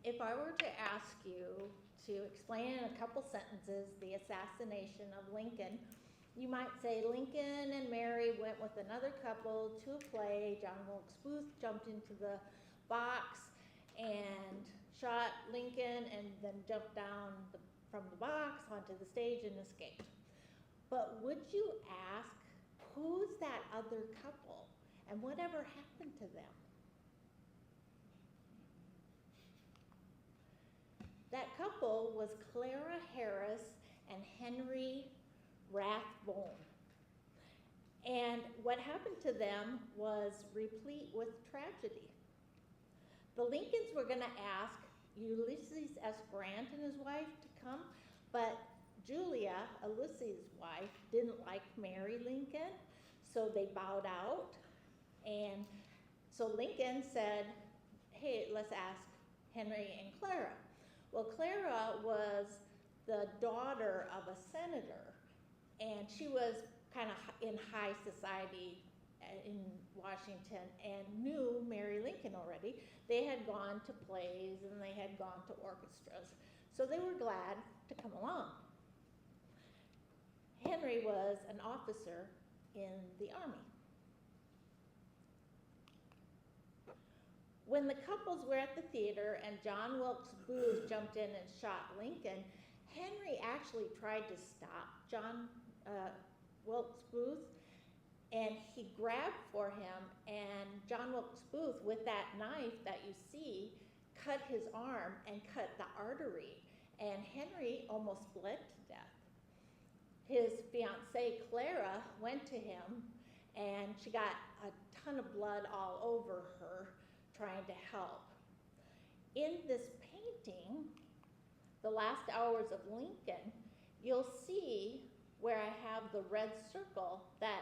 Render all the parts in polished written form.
If I were to ask you to explain in a couple sentences the assassination of Lincoln, you might say Lincoln and Mary went with another couple to a play. John Wilkes Booth jumped into the box and shot Lincoln and then jumped down from the box onto the stage and escaped. But would you ask, who's that other couple and whatever happened to them? That couple was Clara Harris and Henry Rathbone. And what happened to them was replete with tragedy. The Lincolns were going to ask Ulysses S. Grant and his wife to come, but Julia, Ulysses' wife, didn't like Mary Lincoln, so they bowed out. And so Lincoln said, hey, let's ask Henry and Clara. Well, Clara was the daughter of a senator, and she was kind of in high society in Washington and knew Mary Lincoln already. They had gone to plays and they had gone to orchestras, so they were glad to come along. Henry was an officer in the army. When the couples were at the theater and John Wilkes Booth jumped in and shot Lincoln, Henry actually tried to stop John Wilkes Booth, and he grabbed for him, and John Wilkes Booth, with that knife that you see, cut his arm and cut the artery, and Henry almost bled to death. His fiancée, Clara, went to him, and she got a ton of blood all over her, trying to help. In this painting, The Last Hours of Lincoln, you'll see where I have the red circle that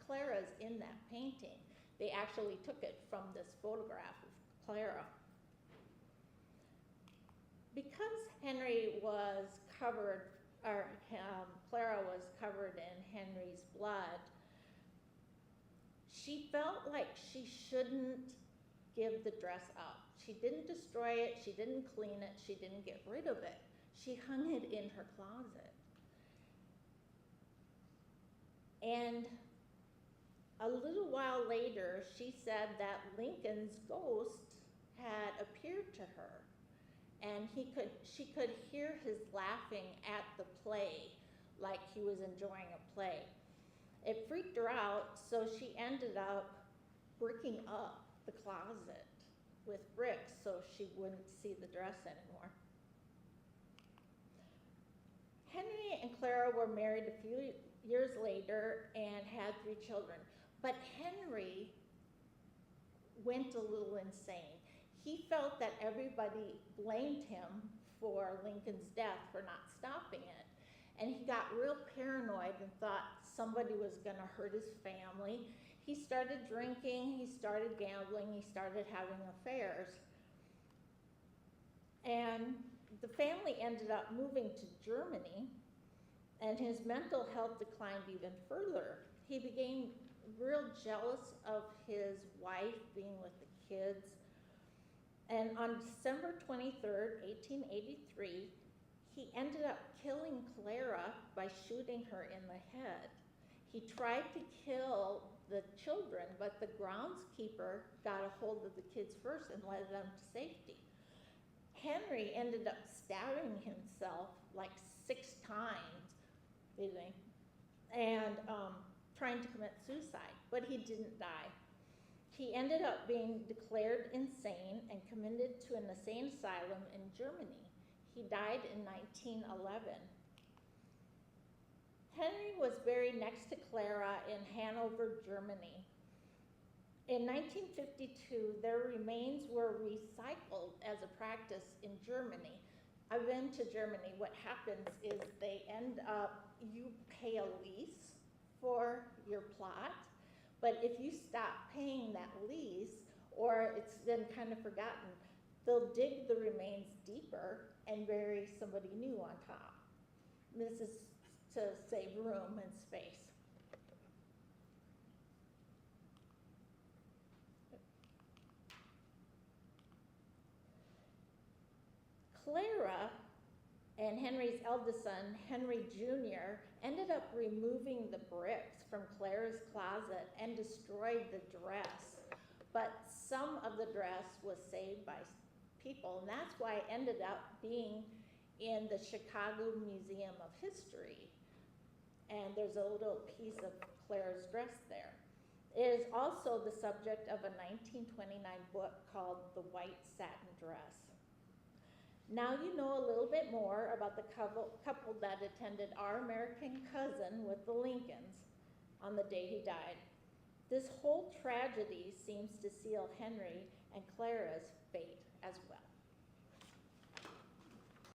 Clara's in that painting. They actually took it from this photograph of Clara. Because Henry was covered, or Clara was covered in Henry's blood, she felt like she shouldn't give the dress up. She didn't destroy it, she didn't clean it, she didn't get rid of it. She hung it in her closet. And a little while later, she said that Lincoln's ghost had appeared to her, and she could hear his laughing at the play, like he was enjoying a play. It freaked her out, so she ended up bricking up the closet with bricks so she wouldn't see the dress anymore. Henry and Clara were married a few years later and had 3 children, but Henry went a little insane. He felt that everybody blamed him for Lincoln's death for not stopping it, and he got real paranoid and thought somebody was going to hurt his family. He started drinking, he started gambling, he started having affairs. And the family ended up moving to Germany, and his mental health declined even further. He became real jealous of his wife being with the kids. And on December 23rd, 1883, he ended up killing Clara by shooting her in the head. He tried to kill the children, but the groundskeeper got a hold of the kids first and led them to safety. Henry ended up stabbing himself like 6 times, and trying to commit suicide, but he didn't die. He ended up being declared insane and committed to an insane asylum in Germany. He died in 1911. Henry was buried next to Clara in Hanover, Germany. In 1952, their remains were recycled as a practice in Germany. I've been to Germany. What happens is they end up, you pay a lease for your plot, but if you stop paying that lease, or it's been kind of forgotten, they'll dig the remains deeper and bury somebody new on top. This is to save room and space. Clara and Henry's eldest son, Henry Jr., ended up removing the bricks from Clara's closet and destroyed the dress. But some of the dress was saved by people, and that's why it ended up being in the Chicago Museum of History. And there's a little piece of Clara's dress there. It is also the subject of a 1929 book called The White Satin Dress. Now you know a little bit more about the couple that attended Our American Cousin with the Lincolns on the day he died. This whole tragedy seems to seal Henry and Clara's fate as well.